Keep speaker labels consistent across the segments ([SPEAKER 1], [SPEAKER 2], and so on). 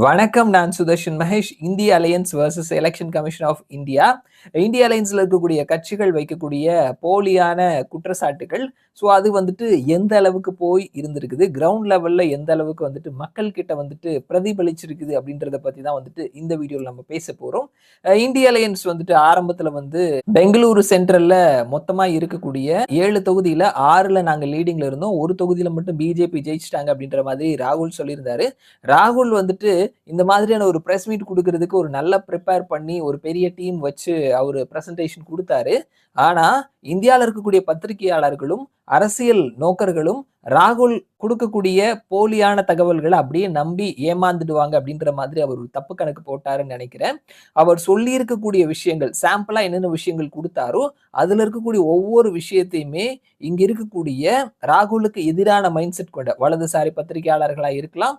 [SPEAKER 1] வணக்கம். நான் Sudarshan Mahesh. India alliance versus election commission of India. India அலையன்ஸ்ல இருக்கக்கூடிய கட்சிகள் வைக்கக்கூடிய போலியான குற்றச்சாட்டுகள். அது வந்துட்டு எந்த அளவுக்கு போய் இருந்திருக்குது, கிரவுண்ட் லெவல்ல எந்த அளவுக்கு வந்துட்டு மக்கள் கிட்ட வந்துட்டு பிரதிபலிச்சிருக்குது அப்படின்றத பத்தி தான் வந்துட்டு இந்த வீடியோல நம்ம பேச போறோம். இந்திய அலையன்ஸ் வந்துட்டு ஆரம்பத்துல வந்து பெங்களூரு சென்ட்ரல்ல மொத்தமா இருக்கக்கூடிய 7 தொகுதியில 6ல நாங்க லீடிங்ல இருந்தோம். ஒரு தொகுதியில மட்டும் பிஜேபி ஜெயிச்சுட்டாங்க அப்படின்ற மாதிரி ராகுல் சொல்லியிருந்தாரு. ராகுல் வந்துட்டு இந்த மாதிரியான ஒரு பிரஸ் மீட் குடுக்குறதுக்கு ஒரு நல்ல பிரிப்பேர் பண்ணி ஒரு பெரிய டீம் வச்சு அவரு பிரசன்டேஷன் குடுத்தாரு. ஆனா, இந்தியால இருக்கக்கூடிய பத்திரிகையாளர்களும், அரசியல் நோக்கர்களும் ராகுல் குடுக்கக்கூடிய போலியான தகவல்கள அப்படியே நம்பி ஏமாந்துடுவாங்க அப்படின்ற மாதிரி அவர் ஒரு தப்பு கணக்கு போட்டாருன்னு நெனைக்கிறேன். அவர் சொல்லியிருக்கக்கூடிய விஷயங்கள், சாம்பிளா என்னென்ன விஷயங்கள் குடுத்தாரோ, அதுல இருக்கக்கூடிய ஒவ்வொரு விஷயத்தையுமே இங்க இருக்கக்கூடிய ராகுலுக்கு எதிரான மைண்ட் செட் கொண்ட வலதுசாரி பத்திரிகையாளர்களா இருக்கலாம்,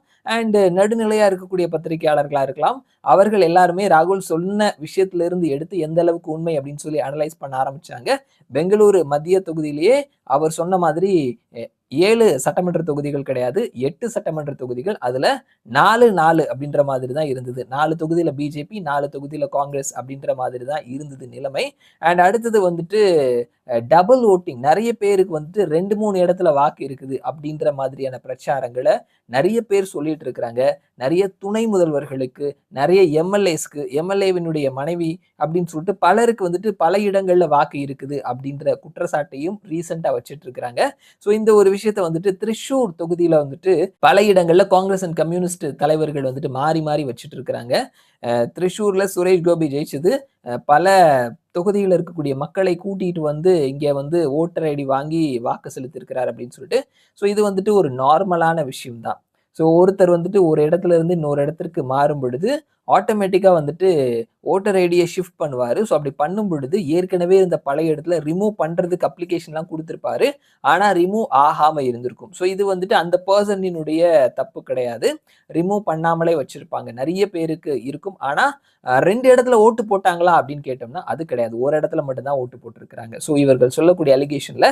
[SPEAKER 1] நடுநிலையா இருக்கக்கூடிய பத்திரிகையாளர்களா இருக்கலாம். அவர்கள் எல்லாருமே ராகுல் சொன்ன விஷயத்திலிருந்து எடுத்து எந்த அளவுக்கு உண்மை அப்படின்னு சொல்லி அனலைஸ் பண்ண ஆரம்பிச்சாங்க. பெங்களூரு மத்திய தொகுதியிலேயே அவர் சொன்ன மாதிரி எ 7 சட்டமன்ற தொகுதிகள் கிடையாது. 8 சட்டமன்ற தொகுதிகள். அதுல 4, 4 அப்படின்ற மாதிரி தான் இருந்தது. 4 தொகுதியில பிஜேபி, 4 தொகுதியில காங்கிரஸ் அப்படின்ற மாதிரி தான் இருந்தது நிலைமை. அடுத்தது வந்துட்டு டபுள் வோட்டிங். நெறைய பேருக்கு வந்துட்டு 2, 3 இடத்துல வாக்கு இருக்குது அப்படின்ற மாதிரியான பிரச்சாரங்கள நெறைய பேர் சொல்லிட்டு இருக்கிறாங்க. நெறைய துணை முதல்வர்களுக்கு, நெறைய எம்எல்ஏஸ்க்கு, எம்எல்ஏவினுடைய மனைவி அப்படின்னு சொல்லிட்டு பலருக்கு வந்துட்டு பல இடங்கள்ல வாக்கு இருக்குது அப்படின்ற குற்றச்சாட்டையும் ரீசென்ட்டா வச்சுட்டு இருக்கிறாங்க. இந்த ஒரு விஷயத்த வந்துட்டு திரிச்சூர் தொகுதியில வந்துட்டு பல இடங்கள்ல காங்கிரஸ் அண்ட் கம்யூனிஸ்ட் தலைவர்கள் வந்துட்டு மாறி மாறி வச்சுட்டு இருக்கிறாங்க. திரிச்சூர்ல சுரேஷ் கோபி ஜெயிச்சது. பல தொகுதியில இருக்கக்கூடிய மக்களை கூட்டிட்டு வந்து இங்க வந்து வோட்டர் ஐடி வாங்கி வாக்கு செலுத்தியிருக்கிறார் அப்படின்னு சொல்லிட்டு. இது வந்துட்டு ஒரு நார்மலான விஷயம் தான். ஒருத்தர் வந்துட்டு ஒரு இடத்துல இருந்து இன்னொரு இடத்திற்கு மாறும் பொழுது, ஆட்டோமேட்டிக்கா வந்துட்டு வோட்டர் ஐடிய ஷிஃப்ட் பண்ணுவாரு. அப்படி பண்ணும் பொழுது ஏற்கனவே இருந்த பழைய இடத்துல ரிமூவ் பண்றதுக்கு அப்ளிகேஷன்லாம் குடுத்திருப்பாரு. ஆனா ரிமூவ் ஆகாம இருந்திருக்கும். இது வந்துட்டு அந்த பெர்சனினுடைய தப்பு கிடையாது. ரிமூவ் பண்ணாமலே வச்சிருப்பாங்க. நெறைய பேருக்கு இருக்கும். ஆனா 2 இடத்துல ஓட்டு போட்டாங்களா அப்படின்னு கேட்டோம்னா, அது கிடையாது. ஒரு இடத்துல மட்டும் தான் ஓட்டு போட்டிருக்கிறாங்க. இவர்கள் சொல்லக்கூடிய அலிகேஷன்ல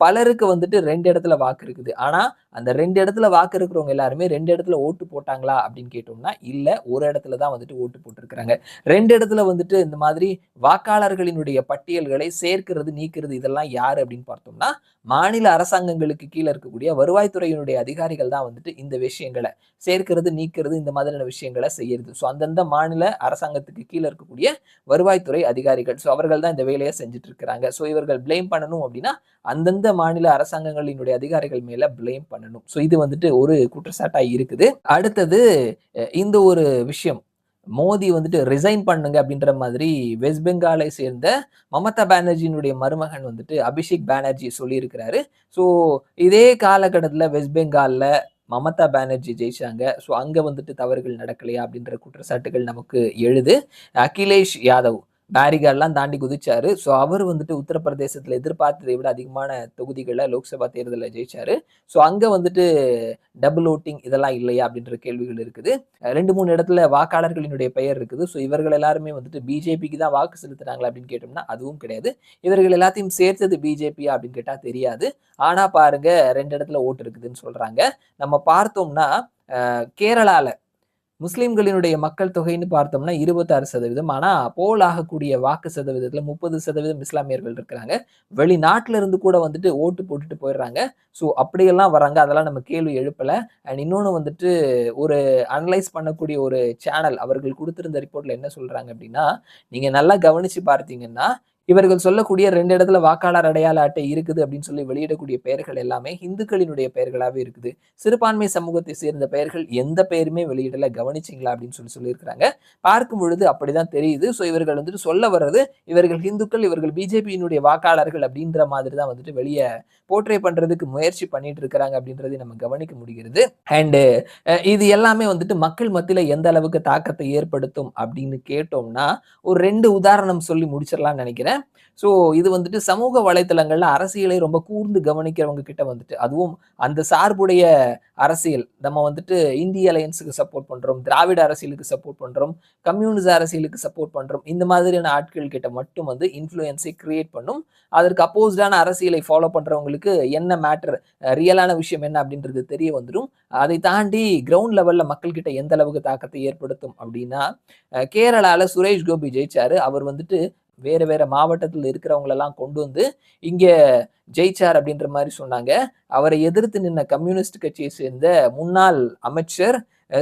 [SPEAKER 1] பலருக்கு வந்துட்டு 2 இடத்துல வாக்கு இருக்குது. ஆனா அந்த 2 இடத்துல வாக்கு இருக்கிறவங்க எல்லாருமே 2 இடத்துல ஓட்டு போட்டாங்களா அப்படின்னு கேட்டோம்னா, இல்ல. ஒரு இடத்துல தான் வந்துட்டு ஓட்டு போட்டிருக்கிறாங்க. 2 இடத்துல வந்துட்டு இந்த மாதிரி வாக்காளர்களினுடைய பட்டியல்களை சேர்க்கிறது, நீக்குறது இதெல்லாம் யாரு அப்படின்னு பார்த்தோம்னா, மாநில அரசாங்கங்களுக்கு கீழ இருக்கக்கூடிய வருவாய்த்துறையினுடைய அதிகாரிகள் தான் வந்துட்டு இந்த விஷயங்கள சேர்க்கிறது, நீக்கிறது இந்த மாதிரியான விஷயங்கள செய்யறது. அந்தந்த மாநில அரசாங்கத்துக்கு கீழ இருக்கக்கூடிய வருவாய்த்துறை அதிகாரிகள். அவர்கள் தான் இந்த வேலைய செஞ்சுட்டு இருக்கிறாங்க. இவர்கள் ப்ளேம் பண்ணணும் அப்படின்னா, அந்தந்த மாநில அரசாங்கங்களினுடைய அதிகாரிகள் மேல ப்ளேம் பண்ணணும். இது வந்துட்டு ஒரு குற்றச்சாட்டா இருக்குது. அடுத்தது இந்த ஒரு விஷயம். மோடி வந்துட்டு ரிசைன் பண்ணுங்க அப்படின்ற மாதிரி வெஸ்ட் பெங்காலை சேர்ந்த மமதா பானர்ஜியினுடைய மருமகன் வந்துட்டு அபிஷேக் பானர்ஜி சொல்லியிருக்கிறாரு. ஸோ இதே காலகட்டத்தில வெஸ்ட் பெங்கால்ல மமதா பானர்ஜி ஜெயிச்சாங்க. அங்க வந்துட்டு தவறுகள் நடக்கலையா அப்படின்ற குற்றச்சாட்டுகள் நமக்கு எழுது. அகிலேஷ் யாதவ் பேரிகார்ட்லாம் தாண்டி குதிச்சாரு. அவரு வந்துட்டு உத்தரப்பிரதேசத்துல எதிர்பார்த்ததை விட அதிகமான தொகுதிகள லோக்சபா தேர்தல்ல ஜெயிச்சாரு. அங்க வந்துட்டு டபுள் வோட்டிங் இதெல்லாம் இல்லையா அப்படின்ற கேள்விகள் இருக்குது. 2, 3 இடத்துல வாக்காளர்களினுடைய பெயர் இருக்குது. இவர்கள் எல்லாருமே வந்துட்டு பிஜேபிக்கு தான் வாக்கு செலுத்துனாங்களா அப்படின்னு கேட்டோம்னா, அதுவும் கிடையாது. இவர்கள் எல்லாத்தையும் சேர்த்தது பிஜேபியா அப்படின்னு கேட்டா தெரியாது. ஆனா பாருங்க 2 இடத்துல ஓட்டு இருக்குதுன்னு சொல்றாங்க. நம்ம பார்த்தோம்னா, கேரளால முஸ்லிம்களினுடைய மக்கள் தொகைன்னு பார்த்தோம்னா 26%. ஆனா போல் ஆகக்கூடிய வாக்கு சதவீதத்துல 30% இஸ்லாமியர்கள் இருக்கிறாங்க. வெளிநாட்டுல இருந்து கூட வந்துட்டு ஓட்டு போட்டுட்டு போயிடுறாங்க. அப்படியெல்லாம் வராங்க. அதெல்லாம் நம்ம கேள்வி எழுப்பல. இன்னொன்னு வந்துட்டு ஒரு அனலைஸ் பண்ணக்கூடிய ஒரு சேனல் அவர்கள் குடுத்திருந்த ரிப்போர்ட்ல என்ன சொல்றாங்க அப்படின்னா, நீங்க நல்லா கவனிச்சு பார்த்தீங்கன்னா, இவர்கள் சொல்லக்கூடிய 2 இடத்துல வாக்காளர் அடையாள அட்டை இருக்குது அப்படின்னு சொல்லி வெளியிடக்கூடிய பெயர்கள் எல்லாமே இந்துக்களினுடைய பெயர்களாவே இருக்குது. சிறுபான்மை சமூகத்தை சேர்ந்த பெயர்கள் எந்த பெயருமே வெளியிடல, கவனிச்சீங்களா அப்படின்னு சொல்லியிருக்கிறாங்க. பார்க்கும் பொழுது அப்படிதான் தெரியுது. இவர்கள் வந்துட்டு சொல்ல வர்றது இவர்கள் இந்துக்கள், இவர்கள் பிஜேபியினுடைய வாக்காளர்கள் அப்படின்ற மாதிரி தான் வந்துட்டு வெளிய போர்ட்ரே பண்றதுக்கு முயற்சி பண்ணிட்டு இருக்கிறாங்க அப்படின்றதை நம்ம கவனிக்க முடிகிறது. அண்ட் இது எல்லாமே வந்துட்டு மக்கள் மத்தியில எந்த அளவுக்கு தாக்கத்தை ஏற்படுத்தும் அப்படின்னு கேட்டோம்னா, ஒரு 2 உதாரணம் சொல்லி முடிச்சிடலாம்னு நினைக்கிறேன். ஸோ இது வந்துட்டு சமூக வலைத்தளங்கள்ல அரசியலை ரொம்ப கூர்ந்து கவனிக்கிறவங்க கிட்ட வந்துட்டு, அதுவும் அந்த சார்புடைய அரசியல், நம்ம வந்துட்டு இந்திய அலையன்ஸுக்கு சப்போர்ட் பண்றோம், திராவிட அரசியலுக்கு சப்போர்ட் பண்றோம், கம்யூனிச அரசியலுக்கு சப்போர்ட் பண்றோம். இந்த மாதிரியான ஆட்கள் கிட்ட மட்டும் வந்து இன்ஃப்ளூயன்ஸை கிரியேட் பண்ணும். அதற்கு அப்போஸ்டான அரசியலை ஃபாலோ பண்றவங்களுக்கு என்ன மேட்டர், ரியலான விஷயம் என்ன அப்படின்றது தெரிய வந்துரும். அதை தாண்டி கிரவுண்ட் லெவல்ல மக்கள் கிட்ட எந்த அளவுக்கு தாக்கத்தை ஏற்படுத்தும் அப்படின்னா, கேரளால சுரேஷ் கோபி ஜெயிச்சாரு. அவர் வந்துட்டு வேற வேற மாவட்டத்துல இருக்கிறவங்களெல்லாம் கொண்டு வந்து இங்க ஜெயிச்சார் அப்படின்ற மாரி சொன்னாங்க. அவரை எதிர்த்து நின்ன கம்யூனிஸ்ட் கட்சியை சேர்ந்த முன்னாள் அமைச்சர்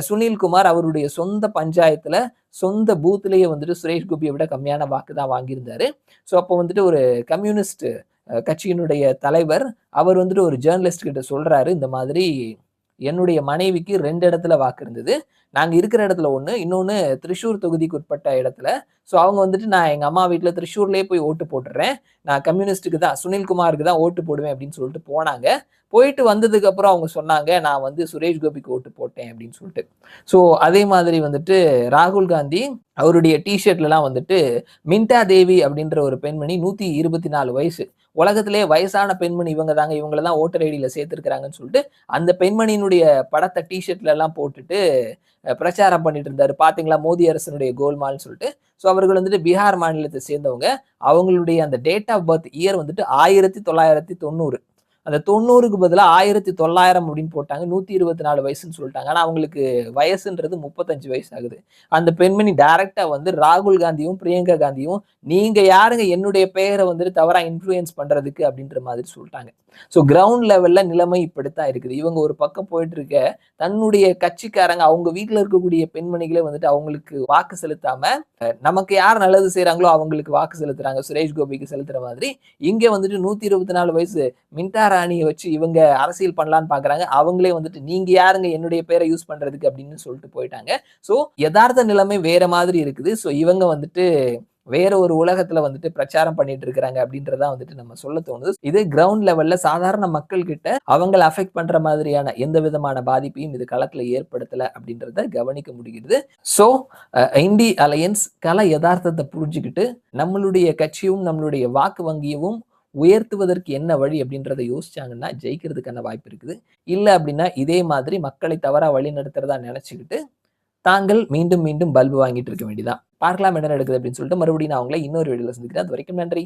[SPEAKER 1] சுனில்குமார் அவருடைய சொந்த பஞ்சாயத்துல, சொந்த பூத்லயே வந்துட்டு சுரேஷ் கோபிய விட கம்மியான வாக்கு தான் வாங்கியிருந்தாரு. ஸோ அப்போ வந்துட்டு ஒரு கம்யூனிஸ்ட் கட்சியினுடைய தலைவர், அவர் வந்துட்டு ஒரு ஜர்னலிஸ்ட் கிட்ட சொல்றாரு, இந்த மாதிரி என்னுடைய மனைவிக்கு 2 இடத்துல வாக்கு இருந்தது. நாங்க இருக்கிற இடத்துல 1, இன்னொன்னு திரிசூர் தொகுதிக்கு உட்பட்ட இடத்துல. ஸோ அவங்க வந்துட்டு நான் எங்க அம்மா வீட்ல திரிசூர்லயே போய் ஓட்டு போட்டுறேன். நான் கம்யூனிஸ்ட்டுக்கு தான், சுனில்குமாருக்கு தான் ஓட்டு போடுவேன் அப்படின்னு சொல்லிட்டு போனாங்க. போயிட்டு வந்ததுக்கு அப்புறம் அவங்க சொன்னாங்க, நான் வந்து சுரேஷ் கோபிக்கு ஓட்டு போட்டேன் அப்படின்னு சொல்லிட்டு. ஸோ அதே மாதிரி வந்துட்டு ராகுல் காந்தி அவருடைய டீ ஷர்ட்லலாம் வந்துட்டு மின்டா தேவி அப்படின்ற ஒரு பெண்மணி 124 வயசு. உலகத்திலேயே வயசான பெண்மணி இவங்க தாங்க. இவங்கள தான் ஓட்டர் ஐடியில சேர்த்திருக்கிறாங்கன்னு சொல்லிட்டு, அந்த பெண்மணியினுடைய படத்த டீ ஷர்ட்ல எல்லாம் போட்டுட்டு பிரச்சாரம் பண்ணிட்டு இருந்தாரு. பாத்தீங்களா மோடி அரசனுடைய கோல்மால்னு சொல்லிட்டு. ஸோ அவர்கள் வந்துட்டு பீகார் மாநிலத்தை சேர்ந்தவங்க. அவங்களுடைய அந்த டேட் ஆஃப் பர்த் இயர் வந்துட்டு 1990. அந்த 90க்கு பதிலா 1900 அப்படின்னு போட்டாங்க. 124 வயசுன்னு சொல்லிட்டாங்க. ஆனா அவங்களுக்கு வயசுன்றது 35 வயசு ஆகுது. அந்த பெண்மணி டைரக்ட்டா வந்து ராகுல் காந்தியும், பிரியங்கா காந்தியும், நீங்க யாருங்க என்னுடைய பெயர வந்துட்டு தவறா இன்ஃப்ளூயன்ஸ் பண்றதுக்கு அப்படின்ற மாதிரி சொல்லிட்டாங்க. ஸோ கிரவுண்ட் லெவல்ல நிலைமை இப்படித்தான் இருக்குது. இவங்க ஒரு பக்கம் போயிட்டு இருக்க, தன்னுடைய கட்சிக்காரங்க அவங்க வீட்ல இருக்கக்கூடிய பெண்மணிகளே வந்துட்டு அவங்களுக்கு வாக்கு செலுத்தாம, நமக்கு யார் நல்லது செய்றாங்களோ அவங்களுக்கு வாக்கு செலுத்துறாங்க. சுரேஷ் கோபிக்கு செலுத்துற மாதிரி. இங்க வந்துட்டு 124 வயசு மின்டா ராணிய வச்சு இவங்க அரசியல் பண்ணலான்னு பார்க்குறாங்க. அவங்களே வந்துட்டு நீங்க யாருங்க என்னுடைய பேர யூஸ் பண்றதுக்கு அப்படின்னு சொல்லிட்டு போயிட்டாங்க. ஸோ எதார்த்த நிலைமை வேற மாதிரி இருக்குது. ஸோ இவங்க வந்துட்டு வேற ஒரு உலகத்துல வந்துட்டு பிரச்சாரம் பண்ணிட்டு இருக்கிறாங்க அப்படின்றதா வந்துட்டு நம்ம சொல்ல தோணுது. இது கிரவுண்ட் லெவல்ல சாதாரண மக்கள் கிட்ட அவங்கள அஃபெக்ட் பண்ற மாதிரியான எந்த விதமான பாதிப்பையும் இது களத்துல ஏற்படுத்தல அப்படின்றத கவனிக்க முடிகிறது. ஸோ இண்டி அலையன்ஸ் கள யதார்த்தத்தை புரிஞ்சுக்கிட்டு நம்மளுடைய கட்சியும் நம்மளுடைய வாக்கு வங்கியவும் உயர்த்துவதற்கு என்ன வழி அப்படின்றத யோசிச்சாங்கன்னா ஜெயிக்கிறதுக்கான வாய்ப்பு இருக்குது. இல்ல அப்படின்னா இதே மாதிரி மக்களை தவறா வழி நடத்துறதா நினைச்சுக்கிட்டு தாங்கள் மீண்டும் மீண்டும் பல்பு வாங்கிட்டு இருக்க வேண்டியதான். பார்க்கலாம் என்ன நடக்குது அப்படின்னு சொல்லிட்டு மறுபடியும் நான் உங்களை இன்னொரு வீடியோல சந்திக்கிறேன். அது வரைக்கும் நன்றி.